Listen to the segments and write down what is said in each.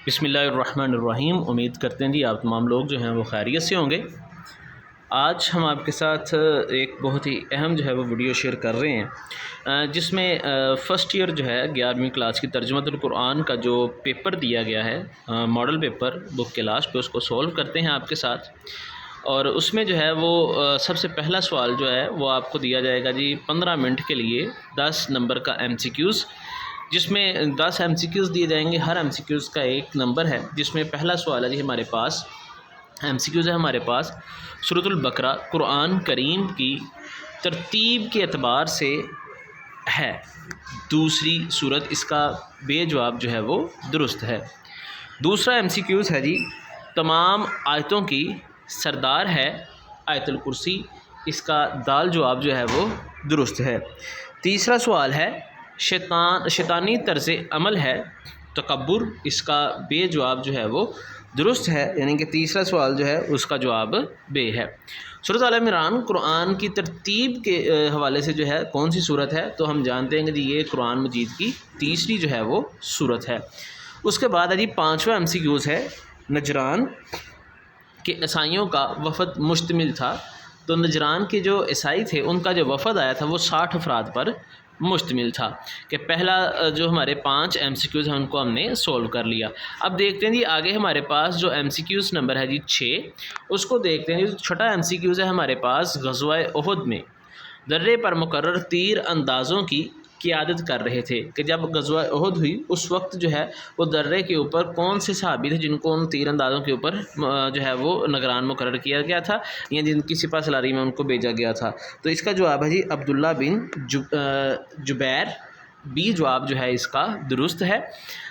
بسم اللہ الرحمن الرحیم۔ امید کرتے ہیں جی آپ تمام لوگ جو ہیں وہ خیریت سے ہوں گے۔ آج ہم آپ کے ساتھ ایک بہت ہی اہم جو ہے وہ ویڈیو شیئر کر رہے ہیں، جس میں فرسٹ ایئر جو ہے 11ویں کلاس کی ترجمۃ القرآن کا جو پیپر دیا گیا ہے، ماڈل پیپر بک کے لاسٹ پہ، اس کو سولو کرتے ہیں آپ کے ساتھ۔ اور اس میں جو ہے وہ سب سے پہلا سوال جو ہے وہ آپ کو دیا جائے گا جی 15 منٹ کے لیے 10 نمبر کا ایم سی کیوز، جس میں 10 ایم سی کیوز دیے جائیں گے۔ ہر ایم سی کیوز کا ایک نمبر ہے، جس میں پہلا سوال ہے جی ہمارے پاس ایم سی کیوز ہے ہمارے پاس سورۃ البقرہ قرآن کریم کی ترتیب کے اعتبار سے ہے دوسری صورت، اس کا بے جواب جو ہے وہ درست ہے۔ دوسرا ایم سی کیوز ہے جی تمام آیتوں کی سردار ہے آیت الکرسی، اس کا دال جواب جو ہے وہ درست ہے۔ تیسرا سوال ہے شیطانی طرز عمل ہے تکبر، اس کا بے جواب جو ہے وہ درست ہے، یعنی کہ تیسرا سوال جو ہے اس کا جواب بے ہے۔ سورۃ آل عمران قرآن کی ترتیب کے حوالے سے جو ہے کون سی صورت ہے، تو ہم جانتے ہیں کہ جی یہ قرآن مجید کی تیسری جو ہے وہ صورت ہے۔ اس کے بعد ہے جی 5واں ایم سی کیوز ہے نجران کے عیسائیوں کا وفد مشتمل تھا، تو نجران کے جو عیسائی تھے ان کا جو وفد آیا تھا وہ 60 افراد پر مشتمل تھا۔ کہ پہلا جو ہمارے 5 ایم سی کیوز ہیں ان کو ہم نے سولو کر لیا۔ اب دیکھتے ہیں جی آگے ہمارے پاس جو ایم سی کیوز نمبر ہے جی 6، اس کو دیکھتے ہیں۔ چھٹا ایم سی کیوز ہے ہمارے پاس غزوہ احد میں درے پر مقرر تیر اندازوں کی قیادت کر رہے تھے، کہ جب غزوہ احد ہوئی اس وقت جو ہے وہ درے کے اوپر کون سے صحابی تھے جن کو ان تیر اندازوں کے اوپر جو ہے وہ نگران مقرر کیا گیا تھا، یا جن کی سپہ سالاری میں ان کو بھیجا گیا تھا، تو اس کا جواب ہے جی عبداللہ بن جبیر، بی جواب جو ہے اس کا درست ہے۔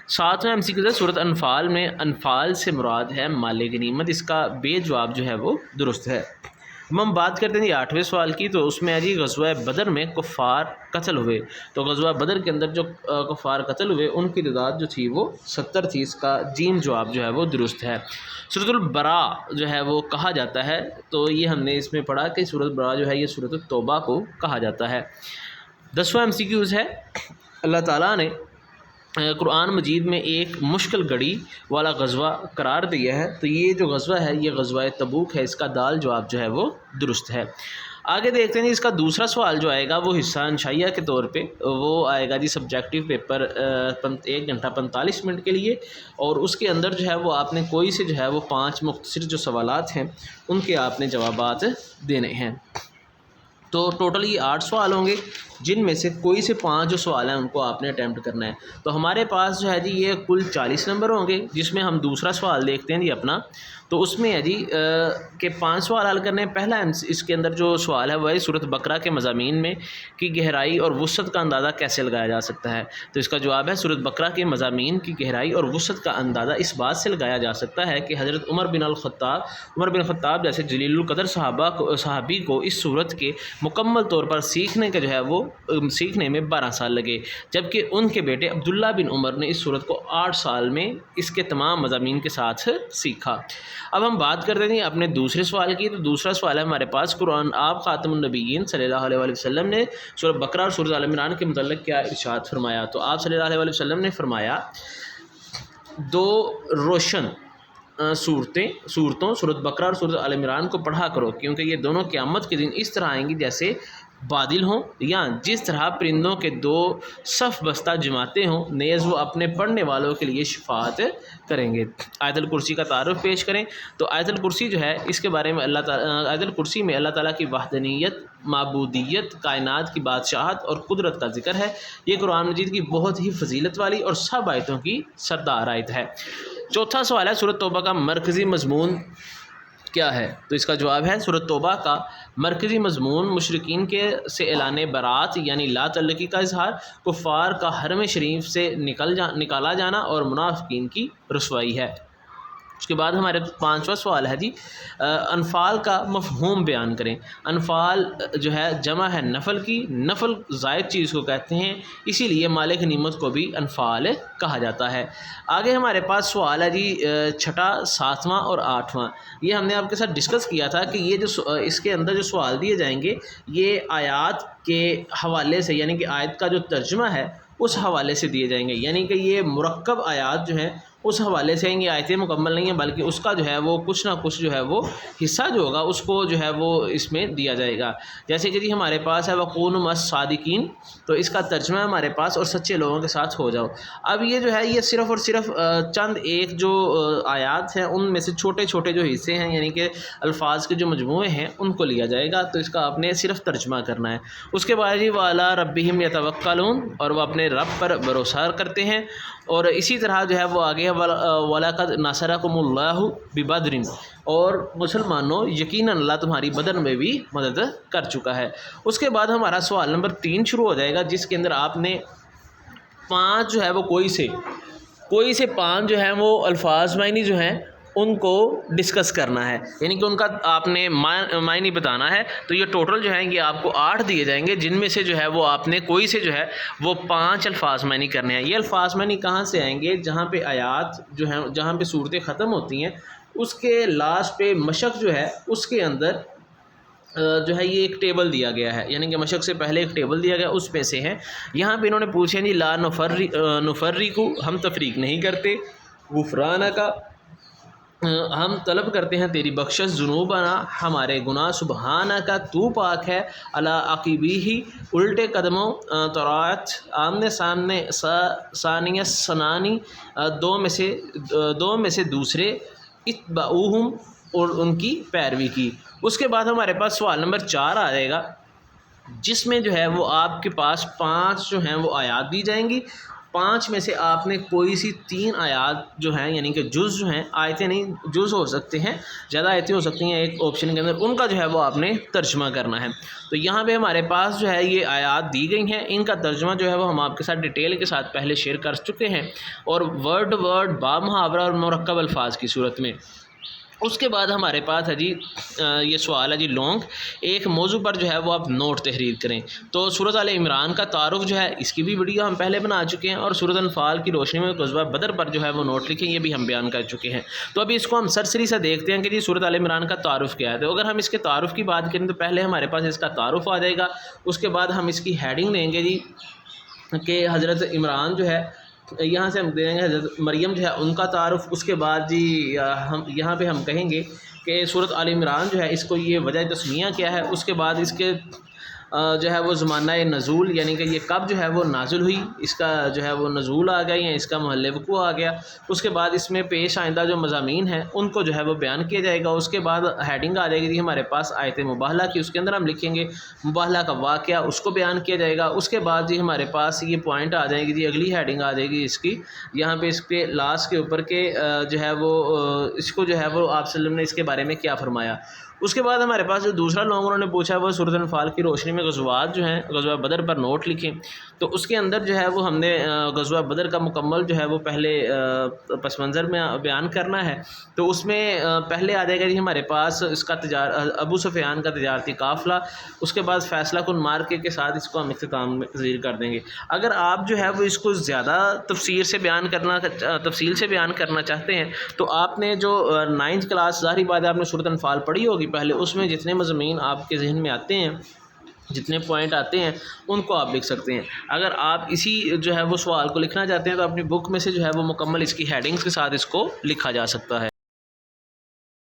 7واں ایم سی کیو ہے سورۃ انفال میں انفال سے مراد ہے مال غنیمت، اس کا بے جواب جو ہے وہ درست ہے۔ ہم بات کرتے ہیں جی 8ویں سوال کی، تو اس میں ہے جی غزوہ بدر میں کفار قتل ہوئے، تو غزوہ بدر کے اندر جو کفار قتل ہوئے ان کی تعداد جو تھی وہ 70 تھی، اس کا جیم جواب جو ہے وہ درست ہے۔ سورۃ البراء جو ہے وہ کہا جاتا ہے، تو یہ ہم نے اس میں پڑھا کہ سورۃ البراء جو ہے یہ سورۃ التوبہ کو کہا جاتا ہے۔ 10واں ایم سی کیوز ہے اللہ تعالیٰ نے قرآن مجید میں ایک مشکل گھڑی والا غزوہ قرار دیا ہے، تو یہ جو غزوہ ہے یہ غزوہ تبوک ہے، اس کا دال جواب جو ہے وہ درست ہے۔ آگے دیکھتے ہیں اس کا دوسرا سوال جو آئے گا وہ حصہ انشائیہ کے طور پہ وہ آئے گا جی سبجیکٹیو پیپر 1 گھنٹہ 45 منٹ کے لیے، اور اس کے اندر جو ہے وہ آپ نے کوئی سے جو ہے وہ 5 مختصر جو سوالات ہیں ان کے آپ نے جوابات دینے ہیں۔ تو ٹوٹل یہ 8 سوال ہوں گے، جن میں سے کوئی سے 5 جو سوال ہیں ان کو آپ نے اٹیمپٹ کرنا ہے۔ تو ہمارے پاس جو ہے جی یہ کل 40 نمبر ہوں گے، جس میں ہم دوسرا سوال دیکھتے ہیں جی اپنا، تو اس میں ہے جی کہ 5 سوال حل کرنے ہیں۔ پہلا اس کے اندر جو سوال ہے وہ ہے سورۃ بقرہ کے مضامین میں کی گہرائی اور وسعت کا اندازہ کیسے لگایا جا سکتا ہے، تو اس کا جواب ہے سورۃ بقرہ کے مضامین کی گہرائی اور وسعت کا اندازہ اس بات سے لگایا جا سکتا ہے کہ حضرت عمر بن الخطاب جیسے جلیل القدر صحابی کو اس سورت کے مکمل طور پر سیکھنے کا جو ہے وہ سیکھنے میں 12 سال لگے، جبکہ ان کے بیٹے عبداللہ بن عمر نے اس سورت کو 8 سال میں اس کے تمام مضامین کے ساتھ سیکھا۔ اب ہم بات کرتے ہیں اپنے دوسرے سوال کی، تو دوسرا سوال ہے ہمارے پاس قرآن آپ خاتم النبیین صلی اللہ علیہ وآلہ وسلم نے سورۃ بقرہ اور سورۃ آل عمران کے متعلق کیا ارشاد فرمایا، تو آپ صلی اللہ علیہ وآلہ وسلم نے فرمایا 2 روشن صورتوں سورۃ بقرہ اور سورۃ آل عمران کو پڑھا کرو، کیونکہ یہ دونوں قیامت کے دن اس طرح آئیں گی جیسے بادل ہوں، یا جس طرح پرندوں کے 2 صف بستہ جماعتیں ہوں، نیز وہ اپنے پڑھنے والوں کے لیے شفاعت کریں گے۔ آیت الکرسی کا تعارف پیش کریں، تو آیت الکرسی جو ہے اس کے بارے میں آیت الکرسی میں اللہ تعالیٰ کی وحدانیت، معبودیت، کائنات کی بادشاہت اور قدرت کا ذکر ہے۔ یہ قرآن مجید کی بہت ہی فضیلت والی اور سب آیتوں کی سردار آیت ہے۔ چوتھا سوال ہے سورۃ توبہ کا مرکزی مضمون کیا ہے، تو اس کا جواب ہے سورۃ توبہ کا مرکزی مضمون مشرکین سے اعلان برات یعنی لا تعلقی کا اظہار، کفار کا حرم شریف سے نکالا جانا اور منافقین کی رسوائی ہے۔ اس کے بعد ہمارے 5واں سوال ہے جی انفال کا مفہوم بیان کریں۔ انفال جو ہے جمع ہے نفل کی، نفل زائد چیز کو کہتے ہیں، اسی لیے مال غنیمت کو بھی انفال کہا جاتا ہے۔ آگے ہمارے پاس سوال ہے جی 6واں، 7واں اور 8واں، یہ ہم نے آپ کے ساتھ ڈسکس کیا تھا کہ یہ جو اس کے اندر جو سوال دیے جائیں گے یہ آیات کے حوالے سے، یعنی کہ آیت کا جو ترجمہ ہے اس حوالے سے دیے جائیں گے، یعنی کہ یہ مرکب آیات جو ہیں اس حوالے سے یہ آیتیں مکمل نہیں ہیں، بلکہ اس کا جو ہے وہ کچھ نہ کچھ جو ہے وہ حصہ جو ہوگا اس کو جو ہے وہ اس میں دیا جائے گا۔ جیسے کہ جی ہمارے پاس ہے وَكُونُوا مَعَ الصَّادِقِينَ، تو اس کا ترجمہ ہے ہمارے پاس اور سچے لوگوں کے ساتھ ہو جاؤ۔ اب یہ جو ہے یہ صرف اور صرف چند ایک جو آیات ہیں ان میں سے چھوٹے چھوٹے جو حصے ہیں، یعنی کہ الفاظ کے جو مجموعے ہیں ان کو لیا جائے گا، تو اس کا آپ نے صرف ترجمہ کرنا ہے۔ اس کے بعد جی وَعَلَىٰ رَبِّهِمْ يَتَوَكَّلُونَ، اور وہ اپنے رب پر بھروسہ کرتے ہیں۔ اور اسی طرح جو ہے وہ آگے وَلَقَدْ نَصَرَكُمُ اللَّهُ بِبَدْرٍ، اور مسلمانوں یقیناً اللہ تمہاری بدر میں بھی مدد کر چکا ہے۔ اس کے بعد ہمارا سوال نمبر 3 شروع ہو جائے گا، جس کے اندر آپ نے 5 جو ہے وہ کوئی سے 5 جو ہیں وہ الفاظ معنی جو ہیں ان کو ڈسکس کرنا ہے، یعنی کہ ان کا آپ نے معنی بتانا ہے۔ تو یہ ٹوٹل جو ہیں یہ آپ کو 8 دیے جائیں گے، جن میں سے جو ہے وہ آپ نے کوئی سے جو ہے وہ 5 الفاظ معنی کرنے ہیں۔ یہ الفاظ معنی کہاں سے آئیں گے؟ جہاں پہ آیات جو ہیں، جہاں پہ صورتیں ختم ہوتی ہیں اس کے لاسٹ پہ مشق جو ہے اس کے اندر جو ہے یہ ایک ٹیبل دیا گیا ہے، یعنی کہ مشق سے پہلے ایک ٹیبل دیا گیا، اس میں سے ہے۔ یہاں پہ انہوں نے پوچھا جی لا نفرق، ہم تفریق نہیں کرتے، غفرانک، ہم طلب کرتے ہیں تیری بخشش، ذنوبنا، ہمارے گناہ، سبحانک، تو پاک ہے، علی عقبیہ، الٹے قدموں، طراعت، آمنے سامنے، ثانیہ ثنانی، دو میں سے دوسرے، اتبعوہم، اور ان کی پیروی کی۔ اس کے بعد ہمارے پاس سوال نمبر 4 آ جائے گا، جس میں جو ہے وہ آپ کے پاس 5 جو ہیں وہ آیات دی جائیں گی۔ 5 میں سے آپ نے کوئی سی 3 آیات جو ہیں، یعنی کہ جز جو ہیں، آیتیں نہیں جز ہو سکتے ہیں، زیادہ آیتیں ہو سکتی ہیں ایک آپشن کے اندر، ان کا جو ہے وہ آپ نے ترجمہ کرنا ہے۔ تو یہاں پہ ہمارے پاس جو ہے یہ آیات دی گئی ہیں، ان کا ترجمہ جو ہے وہ ہم آپ کے ساتھ ڈیٹیل کے ساتھ پہلے شیئر کر چکے ہیں، اور ورڈ با محاورہ اور مرکب الفاظ کی صورت میں۔ اس کے بعد ہمارے پاس ہے جی یہ سوال ہے جی لونگ، ایک موضوع پر جو ہے وہ آپ نوٹ تحریر کریں۔ تو سورۃ آل عمران کا تعارف جو ہے اس کی بھی ویڈیو ہم پہلے بنا چکے ہیں، اور سورۃ انفال کی روشنی میں غزوہ بدر پر جو ہے وہ نوٹ لکھیں، یہ بھی ہم بیان کر چکے ہیں۔ تو ابھی اس کو ہم سرسری سے دیکھتے ہیں کہ جی سورۃ آل عمران کا تعارف کیا ہے۔ تو اگر ہم اس کے تعارف کی بات کریں تو پہلے ہمارے پاس اس کا تعارف آ جائے گا، اس کے بعد ہم اس کی ہیڈنگ لیں گے جی کہ حضرت عمران جو ہے، یہاں سے ہم دیں گے حضرت مریم جو ہے ان کا تعارف۔ اس کے بعد جی ہم یہاں پہ ہم کہیں گے کہ سورۃ آل عمران جو ہے اس کو یہ وجہ تسمیہ کیا ہے۔ اس کے بعد اس کے جو ہے وہ زمانہ نزول، یعنی کہ یہ کب جو ہے وہ نازل ہوئی، اس کا جو ہے وہ نزول آ گیا یا اس کا محل وقوع آ گیا۔ اس کے بعد اس میں پیش آئندہ جو مضامین ہیں ان کو جو ہے وہ بیان کیا جائے گا۔ اس کے بعد ہیڈنگ آ جائے گی ہمارے پاس آیت مباہلہ کی، اس کے اندر ہم لکھیں گے مباہلہ کا واقعہ، اس کو بیان کیا جائے گا۔ اس کے بعد جی ہمارے پاس یہ پوائنٹ آ جائے گی جی، اگلی ہیڈنگ آ جائے گی اس کی، یہاں پہ اس کے لاسٹ کے اوپر کے جو ہے وہ اس کو جو ہے وہ آپ صلی اللہ علیہ وسلم نے اس کے بارے میں کیا فرمایا۔ اس کے بعد ہمارے پاس جو دوسرا لوگ انہوں نے پوچھا وہ سورۃ انفال کی روشنی میں غزوات جو ہیں، غزوہ بدر پر نوٹ لکھیں۔ تو اس کے اندر جو ہے وہ ہم نے غزوہ بدر کا مکمل جو ہے وہ پہلے پس منظر میں بیان کرنا ہے۔ تو اس میں پہلے آ جائے گا جی ہمارے پاس اس کا ابو سفیان کا تجارتی قافلہ، اس کے بعد فیصلہ کن مارکے کے ساتھ اس کو ہم اختتام میں ذکر کر دیں گے۔ اگر آپ جو ہے وہ اس کو زیادہ تفصیل سے بیان کرنا چاہتے ہیں تو آپ نے جو 9th کلاس، ظاہری بات ہے آپ نے سورۃ انفال پڑھی ہوگی پہلے، اس میں جتنے مضامین آپ کے ذہن میں آتے ہیں، جتنے پوائنٹ آتے ہیں ان کو آپ لکھ سکتے ہیں۔ اگر آپ اسی جو ہے وہ سوال کو لکھنا چاہتے ہیں تو اپنی بک میں سے جو ہے وہ مکمل اس کی ہیڈنگز کے ساتھ اس کو لکھا جا سکتا ہے۔